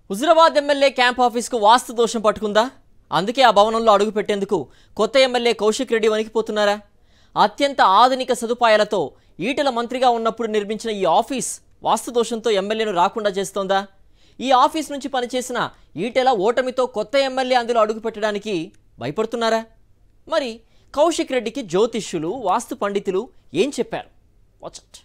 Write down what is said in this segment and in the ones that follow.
Huzurabad MLA camp ఆఫీస్కు వాస్తు దోషం పట్టుకుందా? అందుకే ఆ భవనంలో అడుగు పెట్టేందుకు కొత్త ఎమ్మెల్యే కౌశిక్ రెడ్డి వణికిపోతున్నారా? అత్యంత ఆధునిక సదుపాయాలతో ఈటెల మంత్రిగా ఉన్నప్పుడు నిర్మించిన ఈ ఆఫీస్ వాస్తు దోషంతో ఎమ్మెల్యేను రాకుండా చేస్తోందా? ఈ ఆఫీస్ నుంచి పనిచేసిన ఈటెల ఓటమితో కొత్త ఎమ్మెల్యే అందులో అడుగు పెట్టడానికి భయపడుతున్నారా? మరి కౌశిక్ రెడ్డికి జ్యోతిష్యులు, వాస్తు పండితులు ఏం చెప్పారు? Watch it.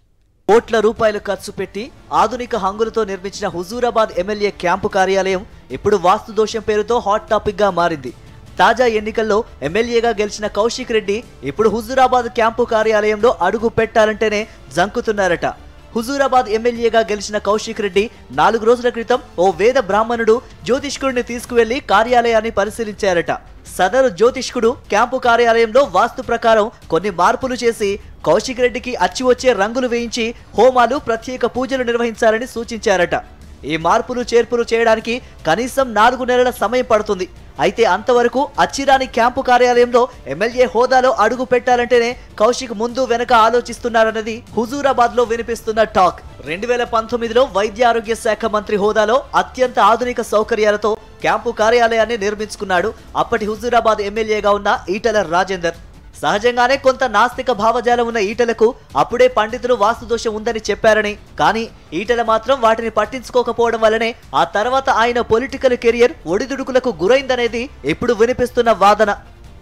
కోట్ల రూపాయలు ఖర్చు పెట్టి ఆధునిక హంగులతో నిర్మించిన హుజూరాబాద్ ఎమ్మెల్యే క్యాంపు కార్యాలయం ఇప్పుడు వాస్తు దోషం పేరుతో హాట్ టాపిక్ గా మారింది. తాజా ఎన్నికల్లో ఎమ్మెల్యేగా గెలిచిన కౌశిక్ రెడ్డి ఇప్పుడు హుజూరాబాద్ క్యాంపు కార్యాలయంలో అడుగు పెట్టాలంటేనే జంకుతున్నారట. హుజూరాబాద్ ఎమ్మెల్యేగా గెలిచిన కౌశిక్ రెడ్డి 4 రోజుల క్రితం ఓ వేద బ్రాహ్మణుడు జ్యోతిష్కుడిని తీసుకువెళ్లి కార్యాలయాన్ని పరిశీలించారట. సదరు జ్యోతిష్కుడు క్యాంపు కార్యాలయంలో వాస్తు ప్రకారం కొన్ని మార్పులు చేసి కౌశిక్ రెడ్డికి అచ్చి వచ్చే రంగులు వేయించి హోమాలు, ప్రత్యేక పూజలు నిర్వహించాలని సూచించారట. ఈ మార్పులు చేర్పులు చేయడానికి కనీసం 4 నెలల సమయం పడుతుంది. అయితే అంతవరకు అచ్చిరాని క్యాంపు కార్యాలయంలో ఎమ్మెల్యే హోదాలో అడుగు పెట్టాలంటేనే కౌశిక్ ముందు వెనక ఆలోచిస్తున్నారన్నది హుజూరాబాద్ లో వినిపిస్తున్న టాక్. 2019లో వైద్య ఆరోగ్య శాఖ మంత్రి హోదాలో అత్యంత ఆధునిక సౌకర్యాలతో క్యాంపు కార్యాలయాన్ని నిర్మించుకున్నాడు అప్పటి హుజూరాబాద్ ఎమ్మెల్యేగా ఉన్న ఈటెల రాజేందర్. సహజంగానే కొంత నాస్తిక భావజాలం ఉన్న ఈటెలకు అప్పుడే పండితులు వాస్తుదోషం ఉందని చెప్పారని, కానీ ఈటెల మాత్రం వాటిని పట్టించుకోకపోవడం వల్లనే ఆ తర్వాత ఆయన పొలిటికల్ కెరియర్ ఒడిదుడుకులకు గురైందనేది ఇప్పుడు వినిపిస్తున్న వాదన.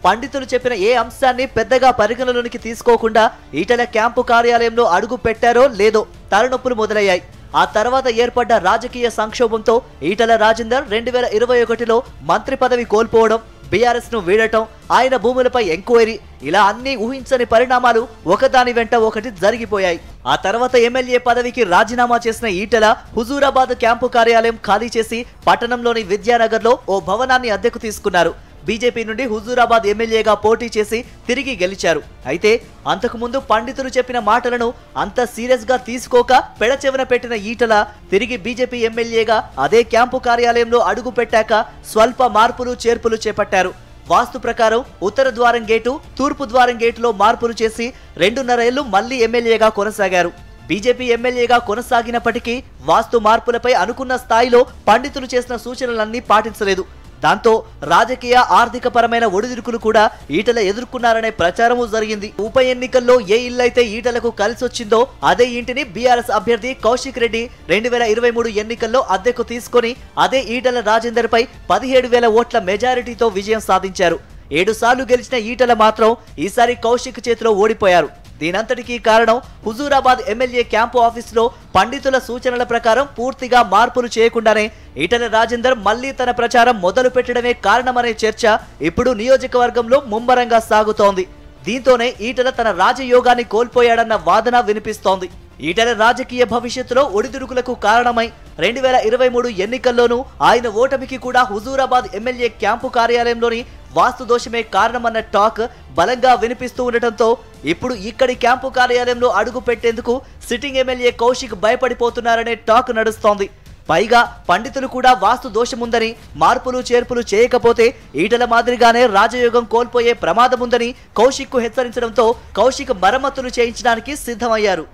పండితులు చెప్పిన ఏ అంశాన్ని పెద్దగా పరిగణలోనికి తీసుకోకుండా ఈటెల క్యాంపు కార్యాలయంలో అడుగు పెట్టారో లేదో తలనొప్పులు మొదలయ్యాయి. ఆ తర్వాత ఏర్పడ్డ రాజకీయ సంక్షోభంతో ఈటెల రాజేందర్ 2021లో మంత్రి పదవి కోల్పోవడం, బీఆర్ఎస్ ను వీడటం, ఆయన భూములపై ఎంక్వైరీ, ఇలా అన్ని ఊహించని పరిణామాలు ఒకదాని వెంట ఒకటి జరిగిపోయాయి. ఆ తర్వాత ఎమ్మెల్యే పదవికి రాజీనామా చేసిన ఈటెల హుజూరాబాద్ క్యాంపు కార్యాలయం ఖాళీ చేసి పట్టణంలోని విద్యానగర్లో ఓ భవనాన్ని అద్దెకు తీసుకున్నారు. బీజేపీ నుండి హుజూరాబాద్ ఎమ్మెల్యేగా పోటీ చేసి తిరిగి గెలిచారు. అయితే అంతకుముందు పండితులు చెప్పిన మాటలను అంత సీరియస్ గా తీసుకోక పెడచెవిన పెట్టిన ఈటెల తిరిగి బీజేపీ ఎమ్మెల్యేగా అదే క్యాంపు కార్యాలయంలో అడుగు పెట్టాక స్వల్ప మార్పులు చేర్పులు చేపట్టారు. వాస్తు ప్రకారం ఉత్తర ద్వారం గేటు, తూర్పు ద్వారం గేటులో మార్పులు చేసి 2.5 ఏళ్లు మళ్లీ ఎమ్మెల్యేగా కొనసాగారు. బీజేపీ ఎమ్మెల్యేగా కొనసాగినప్పటికీ వాస్తు మార్పులపై అనుకున్న స్థాయిలో పండితులు చేసిన సూచనలన్నీ పాటించలేదు. దాంతో రాజకీయ, ఆర్థిక పరమైన ఒడిదుడుకులు కూడా ఈటెల ఎదుర్కొన్నారనే ప్రచారము జరిగింది. ఉప ఎన్నికల్లో ఏ ఇల్లైతే ఈటెలకు కలిసొచ్చిందో అదే ఇంటిని బీఆర్ఎస్ అభ్యర్థి కౌశిక్ రెడ్డి 2023 ఎన్నికల్లో అద్దెకు తీసుకొని అదే ఈటెల రాజేందర్ పై 17,000 ఓట్ల మెజారిటీతో విజయం సాధించారు. 7 సార్లు గెలిచిన ఈటెల మాత్రం ఈసారి కౌశిక్ చేతిలో ఓడిపోయారు. దీనంతటికీ కారణం హుజూరాబాద్ ఎమ్మెల్యే క్యాంపు ఆఫీసులో పండితుల సూచనల ప్రకారం పూర్తిగా మార్పులు చేయకుండానే ఈటెల రాజేందర్ మళ్లీ తన ప్రచారం మొదలు పెట్టడమే కారణమనే చర్చ ఇప్పుడు నియోజకవర్గంలో ముమ్మరంగా సాగుతోంది. దీంతోనే ఈటెల తన రాజయోగాన్ని కోల్పోయాడన్న వాదన వినిపిస్తోంది. ఈటెల రాజకీయ భవిష్యత్తులో ఒడిదుడుకులకు కారణమై 2023 ఎన్నికల్లోనూ ఆయన ఓటమికి కూడా హుజూరాబాద్ ఎమ్మెల్యే క్యాంపు కార్యాలయంలోని వాస్తు దోషమే కారణమన్న టాక్ బలంగా వినిపిస్తూ ఉండటంతో ఇప్పుడు ఇక్కడి క్యాంపు కార్యాలయంలో అడుగు పెట్టేందుకు సిట్టింగ్ ఎమ్మెల్యే కౌశిక్ భయపడిపోతున్నారనే టాక్ నడుస్తోంది. పైగా పండితులు కూడా వాస్తు దోషముందని, మార్పులు చేర్పులు చేయకపోతే ఈటెల మాదిరిగానే రాజయోగం కోల్పోయే ప్రమాదముందని కౌశిక్ కు హెచ్చరించడంతో కౌశిక్ మరమ్మతులు చేయించడానికి సిద్ధమయ్యారు.